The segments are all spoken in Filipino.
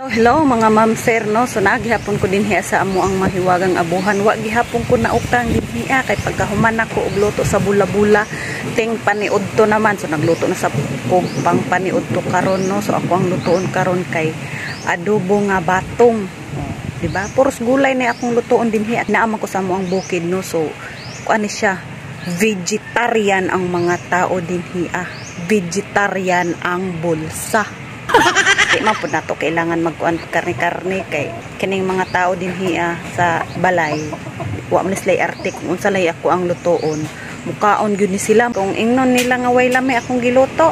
Hello mga ma'am sir no, so naghihapon ko din hiya sa amo ang mahiwagang abuhan. Wa gihapon ko nautang din hiya kay pagkahuman ako og luto sa bula-bula ting paniud to naman, so nagluto na sa og pang paniud to karon no. So ako ang lutoon karon kay adobo nga batong, di ba? Puros gulay ni akong lutoon din hiya. Naaman ko sa amo ang bukid no, so kuan ni siya, vegetarian ang mga tao din hiya, vegetarian ang bulsa. Di man po nato kailangan magkuan karne-karne kay kining mga tao din hiya sa balay wa man sila arte kung unsa lay ako ang lutoon, mukaon gyud ni sila kung ingnon nila nga way lami akong giluto.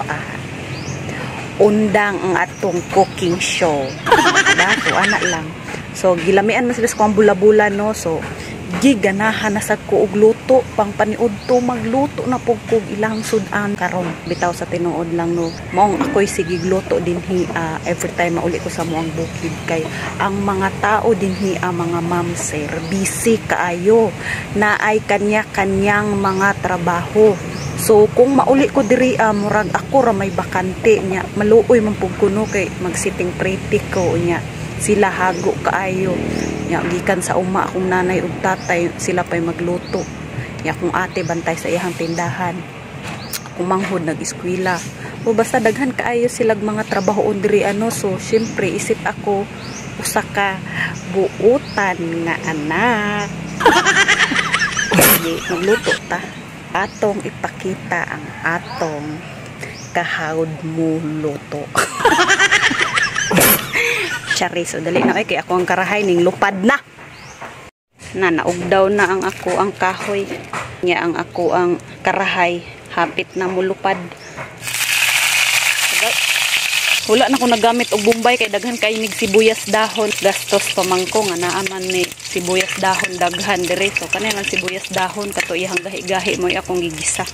Undang ang atong cooking show, diba? So ana lang, so gilamian man sila sa bula-bula no, so giganahan na sad ko og luto pang paniud to, magluto na pug kog ilang sudan karon bitaw sa tinuod lang no. Maong ako'y sige gluto din hiya every time mauli ko sa moang bukid kay ang mga tao din hiya mga ma'am sir busy kaayo na ay kanya-kanyang mga trabaho. So kung mauli ko diri murag ako ra may bakante nya, maluoy man pug kuno kay mag-sitting pretty ko nya, sila hago kaayo. Ya, gikan sa uma akong nanay ug tatay sila pay magluto. Ya, akong ate bantay sa iyang tindahan. Akong manghod nag-eskwela. O basta daghan kaayo silag mga trabahoon diri ano. So syempre isip ako usa ka buutan nga anak. Sige, magluto ta. Atong ipakita ang atong kahawd mo luto. Charis, so dali na kay ako ang karahay ning lupad na. Naugdaw na ang ako ang kahoy. Nya ang ako ang karahay hapit na mulupad. Okay. Wala na ko nagamit og bombay kay daghan kay nig sibuyas dahon. Gastos pamangko nga naaman ni sibuyas dahon daghan diri. So kanang sibuyas dahon kato iyang gahi-gahi mo akong gigisa.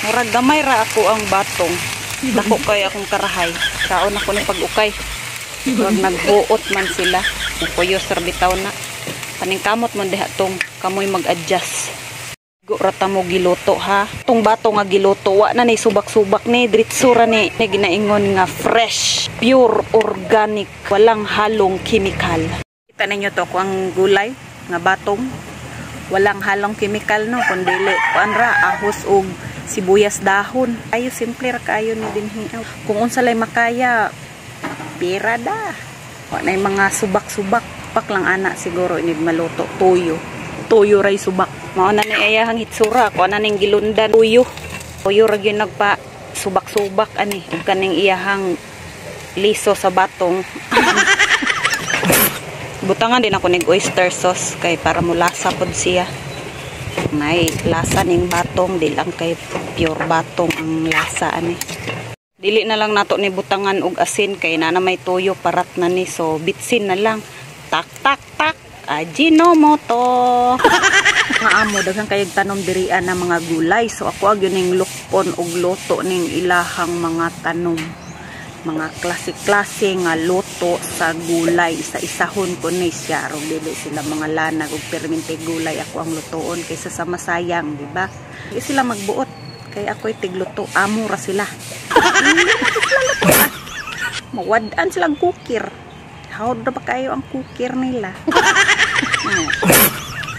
Murag gamay ra ako ang batong. Dako kay akong karahay. Kaon ako ni pag-ukay. Wag nagbuot man sila. Kuyo sir bitaw na. Paningkamot man diha tong kamoy mag-adjust. Go rata mo giluto ha. Tong bato nga giluto wa na ni subak-subak ni diretso ra ni ginaingon nga fresh, pure organic, walang halong chemical. Kita ninyo to ko ang gulay nga batong. Walang halong chemical no, kundi kuan ra ahos og sibuyas dahon. Ayo simple ra kayo ni dinhi. Kung unsa lay makaya pira da. Wa nay mga subak-subak. Pak lang ana siguro ini maluto tuyo. Tuyo ray subak. Mao na ni ayahang hitsura ko na ning gilundan tuyo. Tuyo ra gyud nagpa subak-subak ani ug kaning iyahang liso sa batong. Butangan din ako ning oyster sauce kay para mulasa pod siya. May lasa ning batong, di lang kay pure batong ang lasa ani. Dili na lang nato ni butangan og asin kay na may toyo parat na ni, so bitsin na lang. Tak tak tak Ajinomoto. Nga amo daghang kayog tanom dirian na mga gulay, so ako agyon ning lukpon og luto ning ilahang mga tanom. Mga klase-klase nga luto sa gulay, isa-isahon ko ni siya ro dili sila mga lanag ug permente gulay ako ang lutoon kaysa sa masayang, di ba? Di sila magbuot kay ako'y tigluto, amo ra sila. Mawad-an silang kukir. Hawd ra pa kayo ang kukir nila.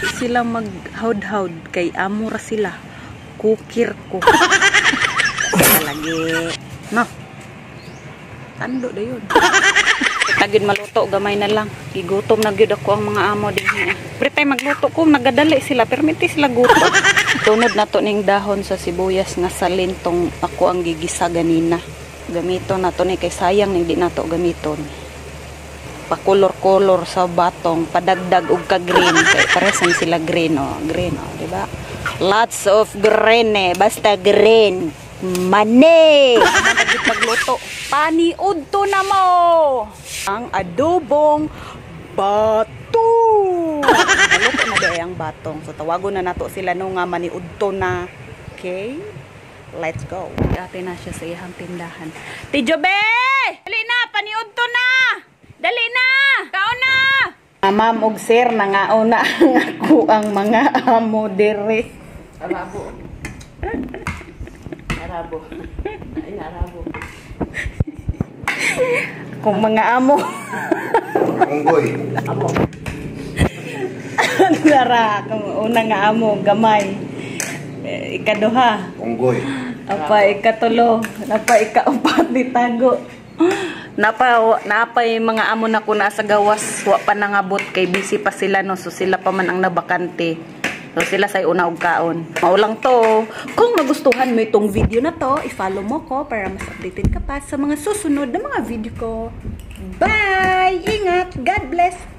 Di sila mag-hawd-hawd kay amo ra sila. Kukir ko. Lagi. No. Tando da yun. Tagid maluto, gamay na lang. Gigutom na gyud ako ang mga amo din niya. Every time magluto ko, nagadali sila. Permiti sila gutom. Tunod na to ning dahon sa sibuyas nga salin tong ako ang gigisa ganina. Gamito na to ni kay sayang hindi na to gamiton. Pakolor-kolor sa batong, padagdag og ka-green. Kay paresan sila green oh. Green oh, di ba? Lots of green eh. Basta green. Mane! Magluto. Paniud to na mo! Ang adobong bato! Maluto na di ang batong. So tawagon na nato sila no nga maniud to na. Okay? Let's go. Dati na siya sa iyang tindahan. Tijobe! Dali na! Paniud to na! Dali na! Kaon na! Ma'am og sir, nangauna ang ako ang mga amo dire. Arabo. Arabo. Ay, arabo. Kung mga amo. Unggoy. Lara, kung una nga amo, gamay. Ikaduha. Unggoy. Apa ikatulo. Napa ikaupat ni tago. Napay mga amo na ko nasa gawas. Wa pa nangabot kay busy pa sila no. So sila pa man ang nabakante. So sila say una og kaon. Maulang to. Kung nagustuhan mo itong video na to, i-follow mo ko para mas updated ka pa sa mga susunod na mga video ko. Bye! Ingat! God bless!